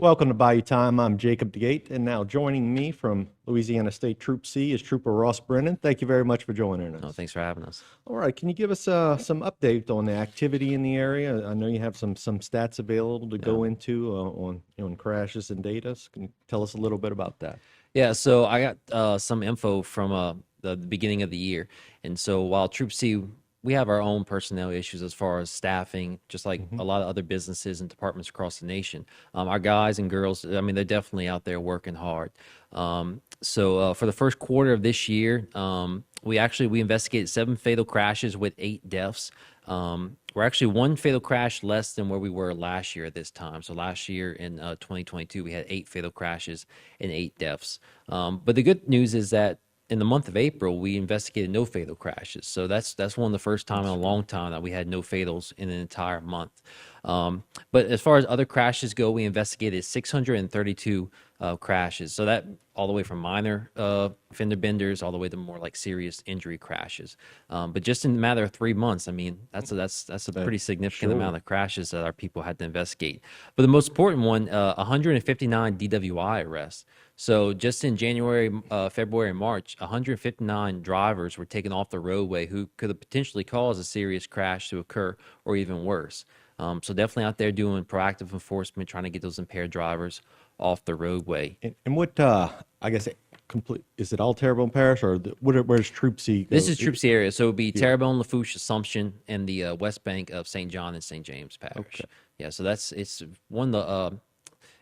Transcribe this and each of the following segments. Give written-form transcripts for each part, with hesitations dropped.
Welcome to Bayou Time. I'm Jacob DeGate, and now joining me from Louisiana State Troop C is Trooper Ross Brennan. Thank you very much for joining No, us. thanks for having us. All right, can you give us some update on the activity in the area? I know you have some stats available to Yeah. go into on crashes and data. Can you tell us a little bit about that? Yeah, so I got some info from the beginning of the year. And so while Troop C, we have our own personnel issues as far as staffing, just like Hmm. a lot of other businesses and departments across the nation. Our guys and girls, I mean, they're definitely out there working hard. So for the first quarter of this year, we investigated 7 fatal crashes with 8 deaths. We're actually 1 fatal crash less than where we were last year at this time. So last year in 2022, we had 8 fatal crashes and 8 deaths. But the good news is that in the month of April, we investigated no fatal crashes. So that's one of the first time in a long time that we had no fatals in an entire month. But as far as other crashes go, we investigated 632 crashes. So that all the way from minor fender benders all the way to more like serious injury crashes. But just in a matter of 3 months, I mean, that's a pretty significant Sure. amount of crashes that our people had to investigate. But the most important one, 159 DWI arrests. So just in January, February, and March, 159 drivers were taken off the roadway who could have potentially caused a serious crash to occur or even worse. So definitely out there doing proactive enforcement, trying to get those impaired drivers off the roadway. And what I guess complete is it all Terrebonne Parish or where's Troop C This go? is Troop C area, so it would be Terrebonne, Lafourche, Assumption, and the West Bank of St. John and St. James Parish. Okay. Yeah, so it's one of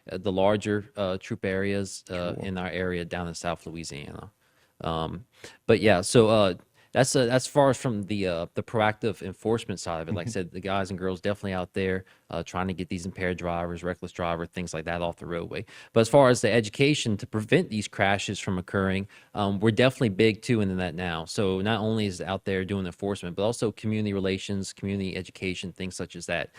the larger troop areas in our area down in South Louisiana. But yeah, so that's as far as from the proactive enforcement side of it. Like I said, the guys and girls definitely out there trying to get these impaired drivers, reckless driver, things like that off the roadway. But as far as the education to prevent these crashes from occurring, we're definitely big too into that now. So not only is it out there doing enforcement, but also community relations, community education, things such as that.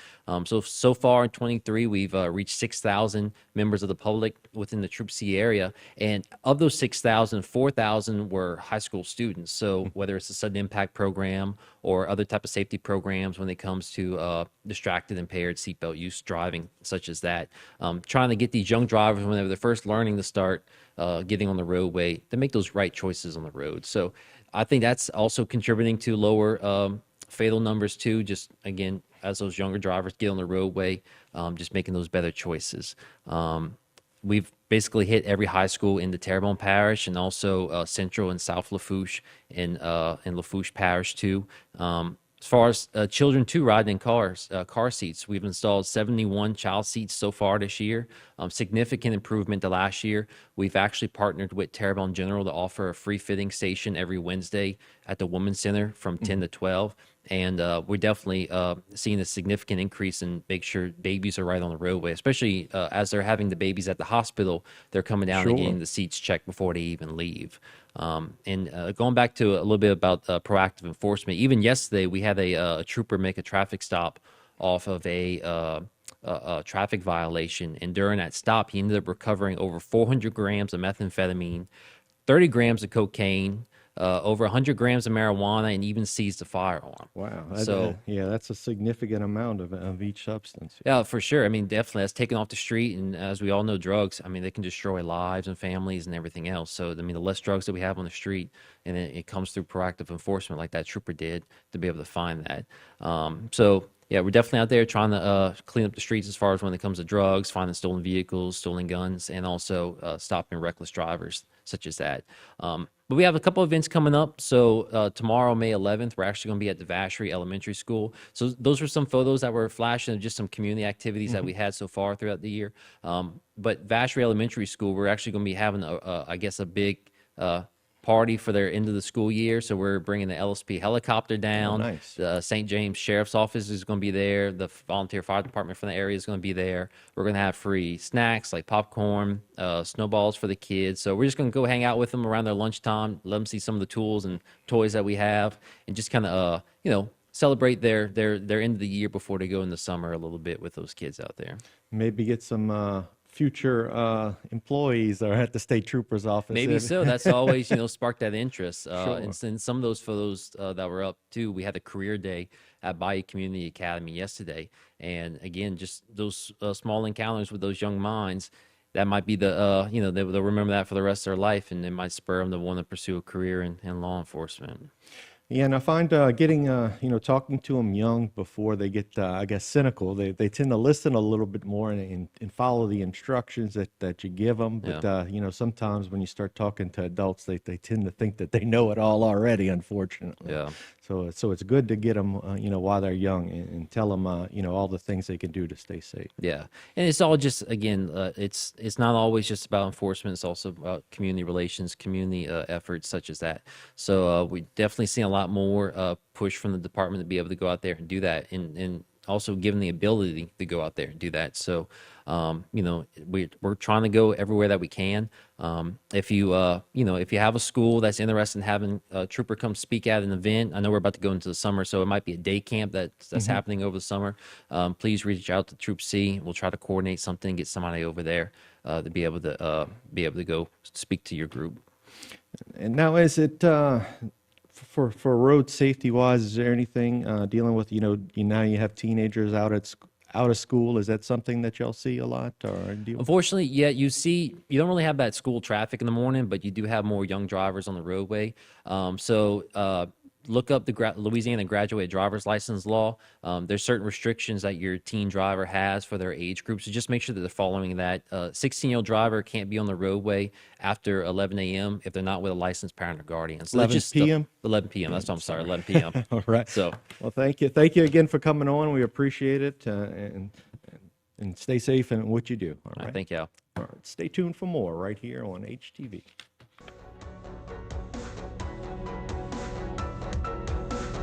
So far in 23, we've reached 6,000 members of the public within the Troop C area, and of those 6,000, 4,000 were high school students. So whether it's a sudden impact program or other type of safety programs when it comes to distracted, impaired, seatbelt use driving, such as that. Trying to get these young drivers when they're first learning to start getting on the roadway to make those right choices on the road. So I think that's also contributing to lower fatal numbers too. Just again, as those younger drivers get on the roadway, just making those better choices. We've basically hit every high school in the Terrebonne Parish and also Central and South Lafourche and Lafourche Parish too. As far as children too riding in car seats, we've installed 71 child seats so far this year. Significant improvement to last year. We've actually partnered with Terrebonne General to offer a free fitting station every Wednesday at the Women's Center from 10 to 12. And we're definitely seeing a significant increase in make sure babies are right on the roadway, especially as they're having the babies at the hospital. They're coming down and Sure. getting the seats checked before they even leave. And going back to a little bit about proactive enforcement, even yesterday we had a trooper make a traffic stop off of a traffic violation, and during that stop, he ended up recovering over 400 grams of methamphetamine, 30 grams of cocaine, over 100 grams of marijuana, and even seized a firearm. Wow. So Yeah, that's a significant amount of each substance. yeah, for sure. I mean, definitely that's taken off the street. And as we all know, drugs, I mean, they can destroy lives and families and everything else. So, I mean, the less drugs that we have on the street, and it comes through proactive enforcement like that trooper did to be able to find that. So, yeah, we're definitely out there trying to clean up the streets as far as when it comes to drugs, finding stolen vehicles, stolen guns, and also stopping reckless drivers such as that. But we have a couple events coming up. So tomorrow, May 11th, we're actually going to be at the Vacherie Elementary School. So those were some photos that were flashing of just some community activities that we had so far throughout the year. But Vacherie Elementary School, we're actually going to be having, I guess, a big party for their end of the school year. So we're bringing the LSP helicopter down. Oh, nice. The St. James Sheriff's Office is going to be there. The volunteer fire department from the area is going to be there. We're going to have free snacks like popcorn, snowballs for the kids. So we're just going to go hang out with them around their lunchtime, let them see some of the tools and toys that we have, and just kind of, celebrate their end of the year before they go in the summer a little bit with those kids out there. Maybe get some future employees are at the state trooper's office. Maybe so. That's always, sparked that interest. Sure. And since some of those photos that were up too, we had a career day at Bayou Community Academy yesterday. And again, just those small encounters with those young minds, that might be they'll remember that for the rest of their life, and it might spur them to want to pursue a career in law enforcement. Yeah, and I find getting, talking to them young before they get, I guess, cynical, they tend to listen a little bit more and follow the instructions that you give them. But, sometimes when you start talking to adults, they tend to think that they know it all already, unfortunately. Yeah. So it's good to get them, while they're young and tell them, all the things they can do to stay safe. Yeah, and it's all just again, it's not always just about enforcement. It's also about community relations, community efforts such as that. So we definitely see a lot more push from the department to be able to go out there and do that, and also given the ability to go out there and do that. So, we're trying to go everywhere that we can. If you have a school that's interested in having a trooper come speak at an event, I know we're about to go into the summer, so it might be a day camp that's happening over the summer. Please reach out to Troop C. We'll try to coordinate something, get somebody over there to be able to go speak to your group. And now, is it for road safety wise? Is there anything dealing with now you have teenagers out of school? Is that something that y'all see a lot or deal with? Unfortunately, yeah, you don't really have that school traffic in the morning, but you do have more young drivers on the roadway. Look up the Louisiana graduate driver's license law. There's certain restrictions that your teen driver has for their age group, so just make sure that they're following that. 16-year-old driver can't be on the roadway after 11 a.m. if they're not with a licensed parent or guardian. So 11 p.m.? 11 p.m. That's what I'm sorry, 11 p.m. All right. So, well, thank you again for coming on. We appreciate it, and stay safe in what you do. All right. thank you. All right. Stay tuned for more right here on HTV.